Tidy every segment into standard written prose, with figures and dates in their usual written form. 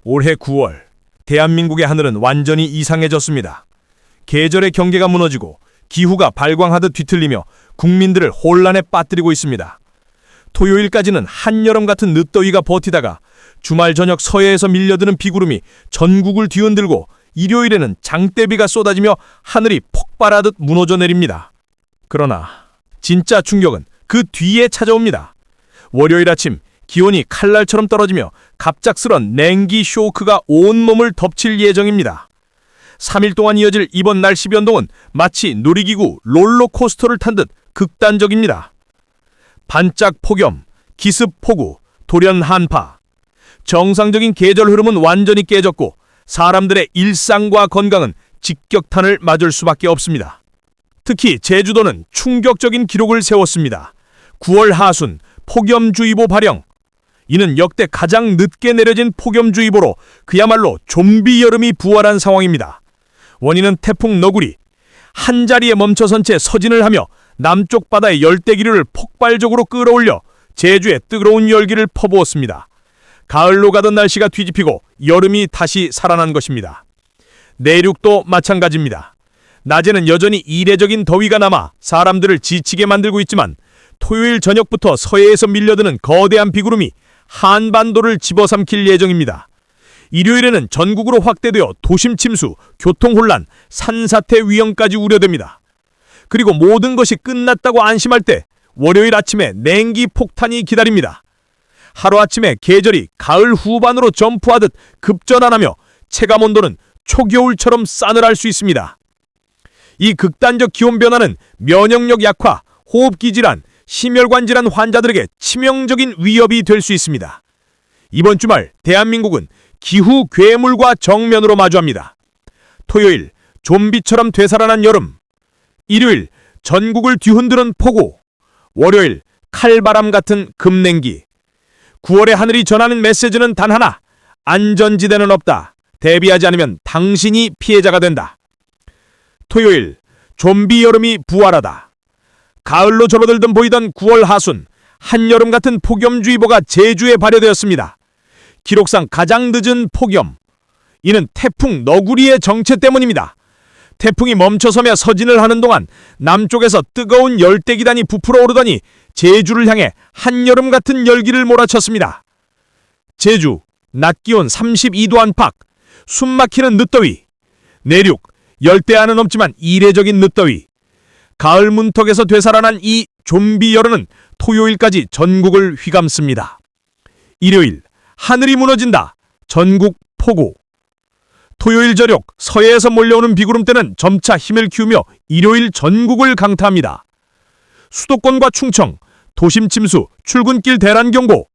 올해 9월, 대한민국의 하늘은 완전히 이상해졌습니다. 계절의 경계가 무너지고 기후가 발광하듯 뒤틀리며 국민들을 혼란에 빠뜨리고 있습니다. 토요일까지는 한여름 같은 늦더위가 버티다가 주말 저녁 서해에서 밀려드는 비구름이 전국을 뒤흔들고 일요일에는 장대비가 쏟아지며 하늘이 폭발하듯 무너져 내립니다. 그러나 진짜 충격은 그 뒤에 찾아옵니다. 월요일 아침 기온이 칼날처럼 떨어지며 갑작스런 냉기 쇼크가 온몸을 덮칠 예정입니다. 3일 동안 이어질 이번 날씨 변동은 마치 놀이기구 롤러코스터를 탄 듯 극단적입니다. 반짝 폭염, 기습 폭우, 돌연 한파. 정상적인 계절 흐름은 완전히 깨졌고 사람들의 일상과 건강은 직격탄을 맞을 수밖에 없습니다. 특히 제주도는 충격적인 기록을 세웠습니다. 9월 하순 폭염주의보 발령. 이는 역대 가장 늦게 내려진 폭염주의보로 그야말로 좀비 여름이 부활한 상황입니다. 원인은 태풍 너구리. 한자리에 멈춰선 채 서진을 하며 남쪽 바다의 열대기류를 폭발적으로 끌어올려 제주에 뜨거운 열기를 퍼부었습니다. 가을로 가던 날씨가 뒤집히고 여름이 다시 살아난 것입니다. 내륙도 마찬가지입니다. 낮에는 여전히 이례적인 더위가 남아 사람들을 지치게 만들고 있지만 토요일 저녁부터 서해에서 밀려드는 거대한 비구름이 한반도를 집어삼킬 예정입니다. 일요일에는 전국으로 확대되어 도심 침수, 교통혼란, 산사태 위험까지 우려됩니다. 그리고 모든 것이 끝났다고 안심할 때 월요일 아침에 냉기 폭탄이 기다립니다. 하루아침에 계절이 가을 후반으로 점프하듯 급전환하며 체감온도는 초겨울처럼 싸늘할 수 있습니다. 이 극단적 기온 변화는 면역력 약화, 호흡기 질환, 심혈관 질환 환자들에게 치명적인 위협이 될 수 있습니다. 이번 주말 대한민국은 기후 괴물과 정면으로 마주합니다. 토요일 좀비처럼 되살아난 여름, 일요일 전국을 뒤흔드는 폭우, 월요일 칼바람 같은 급냉기. 9월의 하늘이 전하는 메시지는 단 하나, 안전지대는 없다. 대비하지 않으면 당신이 피해자가 된다. 토요일 좀비 여름이 부활하다. 가을로 접어들던 보이던 9월 하순, 한여름 같은 폭염주의보가 제주에 발효되었습니다. 기록상 가장 늦은 폭염. 이는 태풍 너구리의 정체 때문입니다. 태풍이 멈춰서며 서진을 하는 동안 남쪽에서 뜨거운 열대기단이 부풀어 오르더니 제주를 향해 한여름 같은 열기를 몰아쳤습니다. 제주, 낮 기온 32도 안팎, 숨막히는 늦더위. 내륙, 열대야는 없지만 이례적인 늦더위. 가을 문턱에서 되살아난 이 좀비 여름은 토요일까지 전국을 휘감습니다. 일요일, 하늘이 무너진다. 전국 폭우. 토요일 저녁 서해에서 몰려오는 비구름대는 점차 힘을 키우며 일요일 전국을 강타합니다. 수도권과 충청, 도심 침수, 출근길 대란 경고.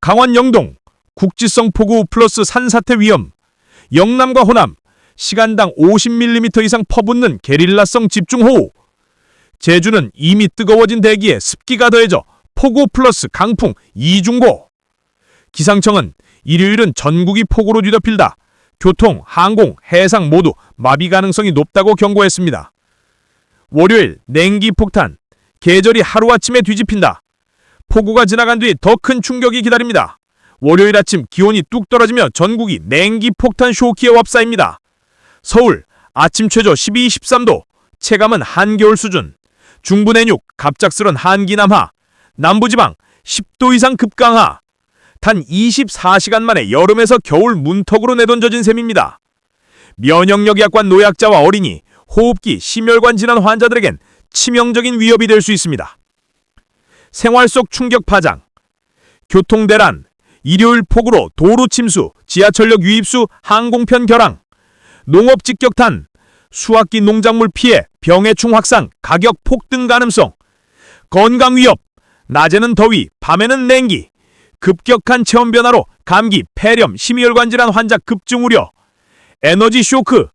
강원 영동, 국지성 폭우 플러스 산사태 위험. 영남과 호남, 시간당 50mm 이상 퍼붓는 게릴라성 집중호우. 제주는 이미 뜨거워진 대기에 습기가 더해져 폭우 플러스 강풍 이중고. 기상청은 일요일은 전국이 폭우로 뒤덮일다. 교통, 항공, 해상 모두 마비 가능성이 높다고 경고했습니다. 월요일 냉기 폭탄. 계절이 하루아침에 뒤집힌다. 폭우가 지나간 뒤 더 큰 충격이 기다립니다. 월요일 아침 기온이 뚝 떨어지며 전국이 냉기 폭탄 쇼키에 휩싸입니다. 서울 아침 최저 12, 13도. 체감은 한겨울 수준. 중부 내륙 갑작스런 한기 남하. 남부지방 10도 이상 급강하. 단 24시간 만에 여름에서 겨울 문턱으로 내던져진 셈입니다. 면역력 약관 노약자와 어린이, 호흡기, 심혈관 질환 환자들에겐 치명적인 위협이 될 수 있습니다. 생활 속 충격 파장. 교통 대란. 일요일 폭우로 도로 침수, 지하철역 유입수, 항공편 결항. 농업 직격탄. 수확기 농작물 피해, 병해충 확산, 가격 폭등 가능성. 건강 위협. 낮에는 더위, 밤에는 냉기. 급격한 체온 변화로 감기, 폐렴, 심혈관 질환 환자 급증 우려. 에너지 쇼크.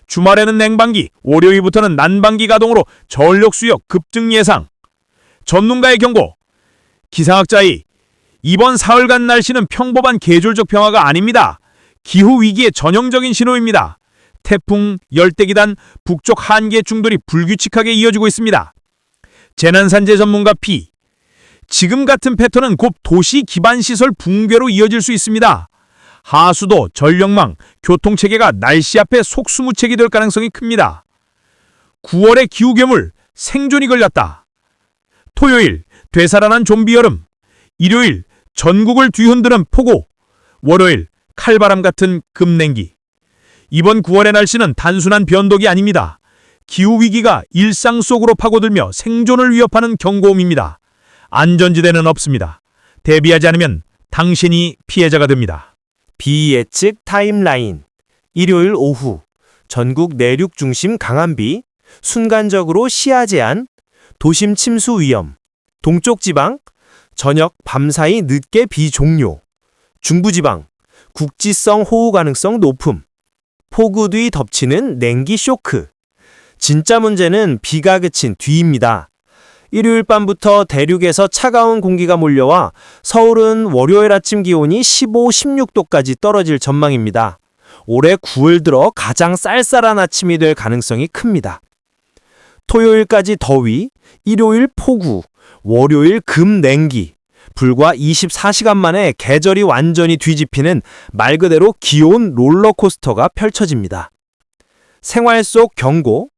주말에는 냉방기, 월요일부터는 난방기 가동으로 전력 수요 급증 예상. 전문가의 경고. 기상학자의 이번 사흘간 날씨는 평범한 계절적 변화가 아닙니다. 기후위기의 전형적인 신호입니다. 태풍, 열대기단, 북쪽 한계 충돌이 불규칙하게 이어지고 있습니다. 재난산재 전문가 P. 지금 같은 패턴은 곧 도시 기반 시설 붕괴로 이어질 수 있습니다. 하수도, 전력망, 교통체계가 날씨 앞에 속수무책이 될 가능성이 큽니다. 9월의 기후괴물, 생존이 걸렸다. 토요일, 되살아난 좀비 여름. 일요일, 전국을 뒤흔드는 폭우. 월요일, 칼바람 같은 급냉기. 이번 9월의 날씨는 단순한 변덕이 아닙니다. 기후위기가 일상 속으로 파고들며 생존을 위협하는 경고음입니다. 안전지대는 없습니다. 대비하지 않으면 당신이 피해자가 됩니다. 비예측 타임라인. 일요일 오후 전국 내륙 중심 강한 비, 순간적으로 시야 제한, 도심 침수 위험. 동쪽 지방 저녁 밤사이 늦게 비 종료. 중부지방 국지성 호우 가능성 높음. 폭우 뒤 덮치는 냉기 쇼크. 진짜 문제는 비가 그친 뒤입니다. 일요일 밤부터 대륙에서 차가운 공기가 몰려와 서울은 월요일 아침 기온이 15, 16도까지 떨어질 전망입니다. 올해 9월 들어 가장 쌀쌀한 아침이 될 가능성이 큽니다. 토요일까지 더위, 일요일 폭우, 월요일 급냉기. 불과 24시간 만에 계절이 완전히 뒤집히는 말 그대로 기온 롤러코스터가 펼쳐집니다. 생활 속 경고.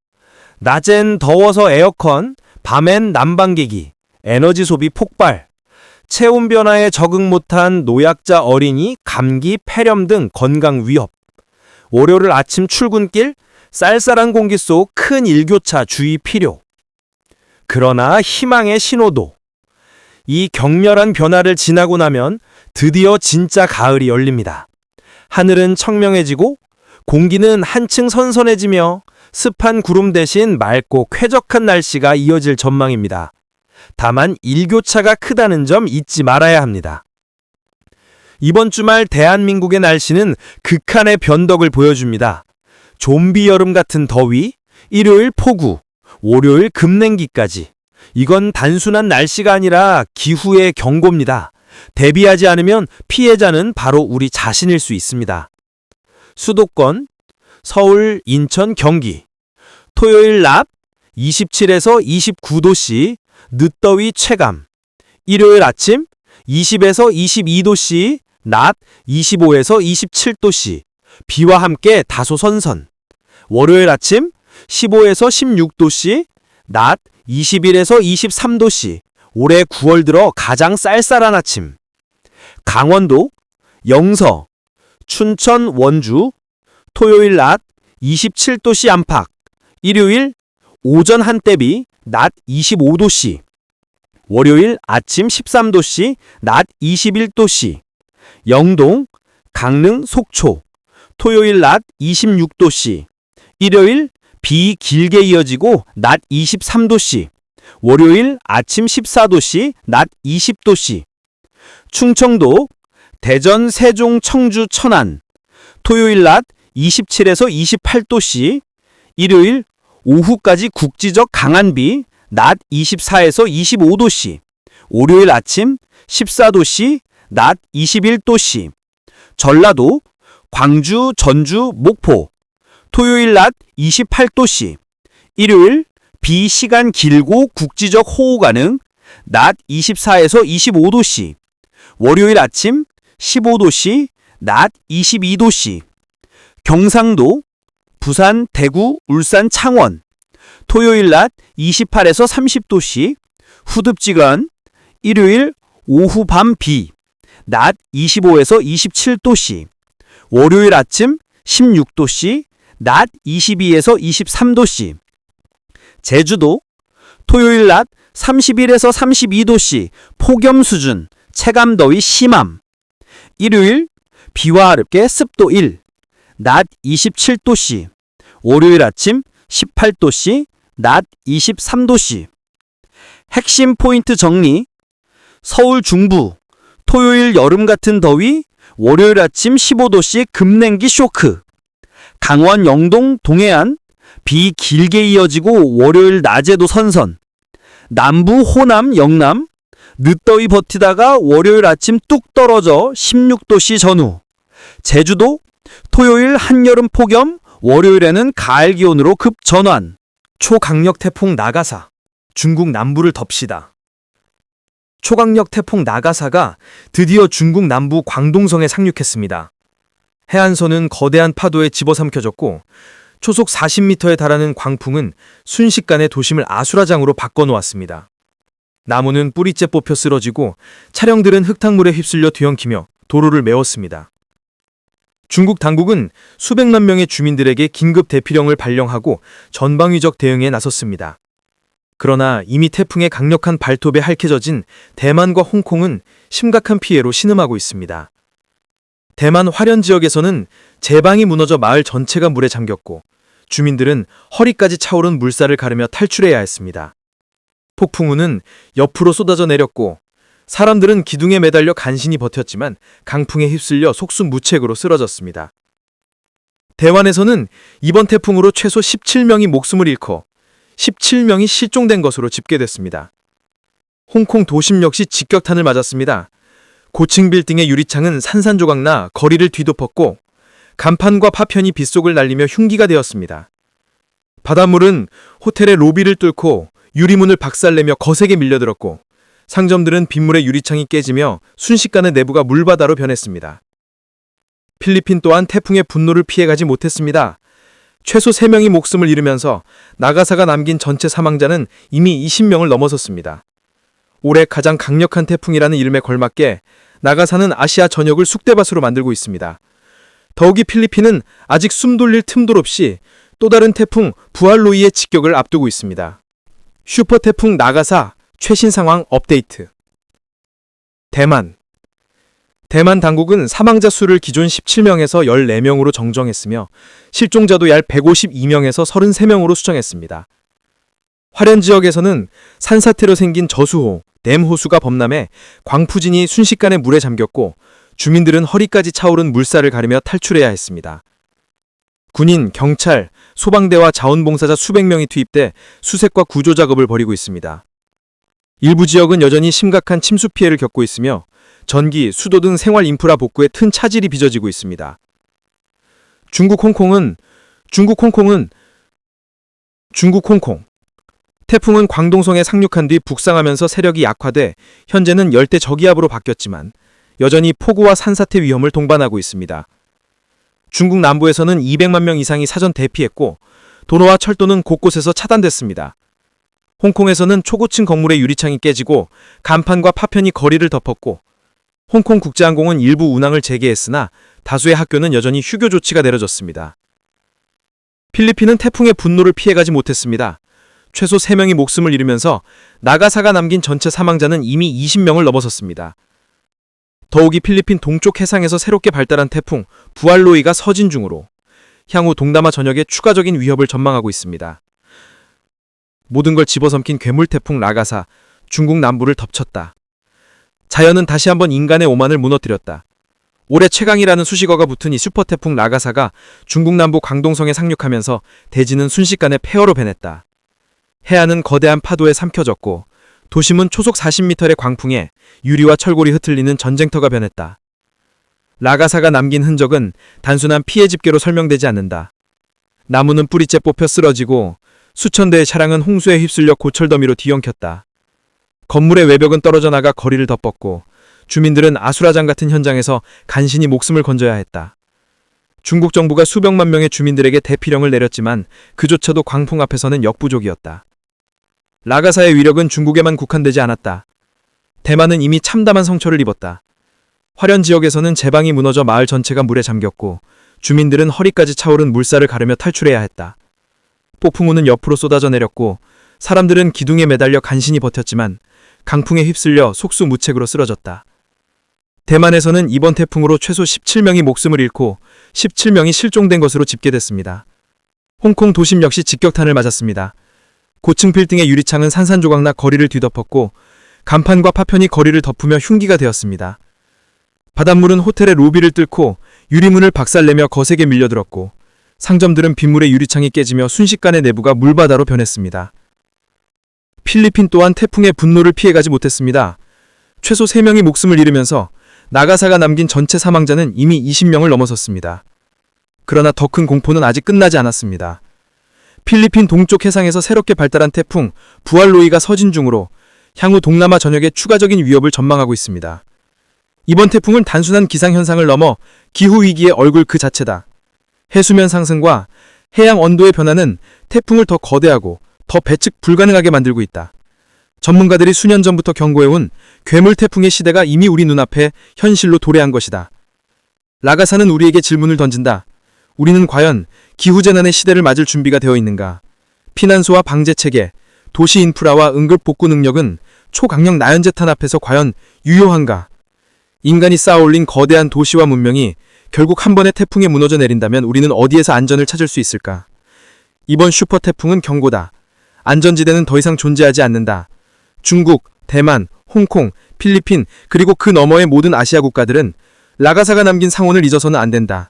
낮엔 더워서 에어컨, 밤엔 난방기기, 에너지 소비 폭발. 체온 변화에 적응 못한 노약자 어린이, 감기, 폐렴 등 건강 위협. 월요일 아침 출근길, 쌀쌀한 공기 속 큰 일교차 주의 필요. 그러나 희망의 신호도. 이 격렬한 변화를 지나고 나면 드디어 진짜 가을이 열립니다. 하늘은 청명해지고 공기는 한층 선선해지며 습한 구름 대신 맑고 쾌적한 날씨가 이어질 전망입니다. 다만 일교차가 크다는 점 잊지 말아야 합니다. 이번 주말 대한민국의 날씨는 극한의 변덕을 보여줍니다. 좀비 여름 같은 더위, 일요일 폭우, 월요일 급냉기까지. 이건 단순한 날씨가 아니라 기후의 경고입니다. 대비하지 않으면 피해자는 바로 우리 자신일 수 있습니다. 수도권, 서울, 인천, 경기. 토요일 낮 27에서 29도씨, 늦더위 체감. 일요일 아침 20에서 22도씨, 낮 25에서 27도씨, 비와 함께 다소 선선. 월요일 아침 15에서 16도씨, 낮 21에서 23도씨, 올해 9월 들어 가장 쌀쌀한 아침. 강원도, 영서, 춘천, 원주, 토요일 낮 27도씨 안팎, 일요일 오전 한대비, 낮 25도씨, 월요일 아침 13도씨, 낮 21도씨, 영동, 강릉, 속초, 토요일 낮 26도씨, 일요일 비 길게 이어지고 낮 23도씨, 월요일 아침 14도씨, 낮 20도씨. 충청도, 대전, 세종, 청주, 천안, 토요일 낮 27에서 28도씨, 일요일 오후까지 국지적 강한 비, 낮 24에서 25도씨, 월요일 아침 14도씨, 낮 21도씨. 전라도, 광주, 전주, 목포, 토요일 낮 28도씨, 일요일 비 시간 길고 국지적 호우 가능, 낮 24에서 25도씨, 월요일 아침 15도씨, 낮 22도씨. 경상도, 부산, 대구, 울산, 창원, 토요일 낮 28에서 30도씨, 후덥지근, 일요일 오후 밤 비, 낮 25에서 27도씨, 월요일 아침 16도씨, 낮 22에서 23도씨. 제주도, 토요일 낮 31에서 32도씨, 폭염 수준, 체감더위 심함. 일요일 비와 함께 습도 1, 낮 27도씨, 월요일 아침 18도씨, 낮 23도씨. 핵심 포인트 정리. 서울 중부, 토요일 여름 같은 더위, 월요일 아침 15도씨 급냉기 쇼크. 강원 영동 동해안, 비 길게 이어지고 월요일 낮에도 선선. 남부 호남 영남, 늦더위 버티다가 월요일 아침 뚝 떨어져 16도씨 전후. 제주도, 토요일 한여름 폭염, 월요일에는 가을 기온으로 급전환. 초강력 태풍 나가사, 중국 남부를 덮시다. 초강력 태풍 나가사가 드디어 중국 남부 광동성에 상륙했습니다. 해안선은 거대한 파도에 집어삼켜졌고 초속 40m에 달하는 광풍은 순식간에 도심을 아수라장으로 바꿔놓았습니다. 나무는 뿌리째 뽑혀 쓰러지고 차량들은 흙탕물에 휩쓸려 뒤엉키며 도로를 메웠습니다. 중국 당국은 수백만 명의 주민들에게 긴급 대피령을 발령하고 전방위적 대응에 나섰습니다. 그러나 이미 태풍의 강력한 발톱에 핥혀진 대만과 홍콩은 심각한 피해로 신음하고 있습니다. 대만 화련 지역에서는 제방이 무너져 마을 전체가 물에 잠겼고 주민들은 허리까지 차오른 물살을 가르며 탈출해야 했습니다. 폭풍우는 옆으로 쏟아져 내렸고 사람들은 기둥에 매달려 간신히 버텼지만 강풍에 휩쓸려 속수무책으로 쓰러졌습니다. 대만에서는 이번 태풍으로 최소 17명이 목숨을 잃고 17명이 실종된 것으로 집계됐습니다. 홍콩 도심 역시 직격탄을 맞았습니다. 고층 빌딩의 유리창은 산산조각나 거리를 뒤덮었고 간판과 파편이 빗속을 날리며 흉기가 되었습니다. 바닷물은 호텔의 로비를 뚫고 유리문을 박살내며 거세게 밀려들었고 상점들은 빗물에 유리창이 깨지며 순식간에 내부가 물바다로 변했습니다. 필리핀 또한 태풍의 분노를 피해가지 못했습니다. 최소 3명이 목숨을 잃으면서 나가사가 남긴 전체 사망자는 이미 20명을 넘어섰습니다. 올해 가장 강력한 태풍이라는 이름에 걸맞게 나가사는 아시아 전역을 쑥대밭으로 만들고 있습니다. 더욱이 필리핀은 아직 숨 돌릴 틈도 없이 또 다른 태풍 부알로이의 직격을 앞두고 있습니다. 슈퍼 태풍 나가사 최신 상황 업데이트. 대만 당국은 사망자 수를 기존 17명에서 14명으로 정정했으며 실종자도 약 152명에서 33명으로 수정했습니다. 화련 지역에서는 산사태로 생긴 저수호, 댐호수가 범람해 광푸진이 순식간에 물에 잠겼고 주민들은 허리까지 차오른 물살을 가르며 탈출해야 했습니다. 군인, 경찰, 소방대와 자원봉사자 수백 명이 투입돼 수색과 구조 작업을 벌이고 있습니다. 일부 지역은 여전히 심각한 침수 피해를 겪고 있으며 전기, 수도 등 생활 인프라 복구에 큰 차질이 빚어지고 있습니다. 중국 홍콩 태풍은 광동성에 상륙한 뒤 북상하면서 세력이 약화돼 현재는 열대 저기압으로 바뀌었지만 여전히 폭우와 산사태 위험을 동반하고 있습니다. 중국 남부에서는 200만 명 이상이 사전 대피했고 도로와 철도는 곳곳에서 차단됐습니다. 홍콩에서는 초고층 건물의 유리창이 깨지고 간판과 파편이 거리를 덮었고 홍콩 국제항공은 일부 운항을 재개했으나 다수의 학교는 여전히 휴교 조치가 내려졌습니다. 필리핀은 태풍의 분노를 피해가지 못했습니다. 최소 3명이 목숨을 잃으면서 나가사가 남긴 전체 사망자는 이미 20명을 넘어섰습니다. 더욱이 필리핀 동쪽 해상에서 새롭게 발달한 태풍 부알로이가 서진 중으로 향후 동남아 전역에 추가적인 위협을 전망하고 있습니다. 모든 걸 집어삼킨 괴물 태풍 나가사, 중국 남부를 덮쳤다. 자연은 다시 한번 인간의 오만을 무너뜨렸다. 올해 최강이라는 수식어가 붙은 이 슈퍼태풍 나가사가 중국 남부 광동성에 상륙하면서 대지는 순식간에 폐허로 변했다. 해안은 거대한 파도에 삼켜졌고 도심은 초속 40m의 광풍에 유리와 철골이 흩날리는 전쟁터가 변했다. 나가사가 남긴 흔적은 단순한 피해 집계로 설명되지 않는다. 나무는 뿌리째 뽑혀 쓰러지고 수천 대의 차량은 홍수에 휩쓸려 고철더미로 뒤엉켰다. 건물의 외벽은 떨어져 나가 거리를 덮었고 주민들은 아수라장 같은 현장에서 간신히 목숨을 건져야 했다. 중국 정부가 수백만 명의 주민들에게 대피령을 내렸지만 그조차도 광풍 앞에서는 역부족이었다. 나가사의 위력은 중국에만 국한되지 않았다. 대만은 이미 참담한 성처를 입었다. 화련 지역에서는 제방이 무너져 마을 전체가 물에 잠겼고 주민들은 허리까지 차오른 물살을 가르며 탈출해야 했다. 폭풍우는 옆으로 쏟아져 내렸고 사람들은 기둥에 매달려 간신히 버텼지만 강풍에 휩쓸려 속수무책으로 쓰러졌다. 대만에서는 이번 태풍으로 최소 17명이 목숨을 잃고 17명이 실종된 것으로 집계됐습니다. 홍콩 도심 역시 직격탄을 맞았습니다. 고층 빌딩의 유리창은 산산조각나 거리를 뒤덮었고 간판과 파편이 거리를 덮으며 흉기가 되었습니다. 바닷물은 호텔의 로비를 뚫고 유리문을 박살내며 거세게 밀려들었고 상점들은 빗물에 유리창이 깨지며 순식간에 내부가 물바다로 변했습니다. 필리핀 또한 태풍의 분노를 피해가지 못했습니다. 최소 3명이 목숨을 잃으면서 나가사가 남긴 전체 사망자는 이미 20명을 넘어섰습니다. 그러나 더 큰 공포는 아직 끝나지 않았습니다. 필리핀 동쪽 해상에서 새롭게 발달한 태풍 부알로이가 서진 중으로 향후 동남아 전역에 추가적인 위협을 전망하고 있습니다. 이번 태풍은 단순한 기상현상을 넘어 기후위기의 얼굴 그 자체다. 해수면 상승과 해양 온도의 변화는 태풍을 더 거대하고 더 배측 불가능하게 만들고 있다. 전문가들이 수년 전부터 경고해온 괴물 태풍의 시대가 이미 우리 눈앞에 현실로 도래한 것이다. 라가사는 우리에게 질문을 던진다. 우리는 과연 기후재난의 시대를 맞을 준비가 되어 있는가? 피난소와 방제체계, 도시 인프라와 응급 복구 능력은 초강력 나연재탄 앞에서 과연 유효한가? 인간이 쌓아올린 거대한 도시와 문명이 결국 한 번의 태풍에 무너져 내린다면 우리는 어디에서 안전을 찾을 수 있을까? 이번 슈퍼 태풍은 경고다. 안전지대는 더 이상 존재하지 않는다. 중국, 대만, 홍콩, 필리핀, 그리고 그 너머의 모든 아시아 국가들은 라가사가 남긴 상온을 잊어서는 안 된다.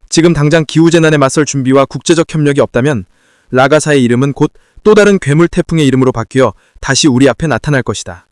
지금 당장 기후재난에 맞설 준비와 국제적 협력이 없다면 라가사의 이름은 곧 또 다른 괴물 태풍의 이름으로 바뀌어 다시 우리 앞에 나타날 것이다.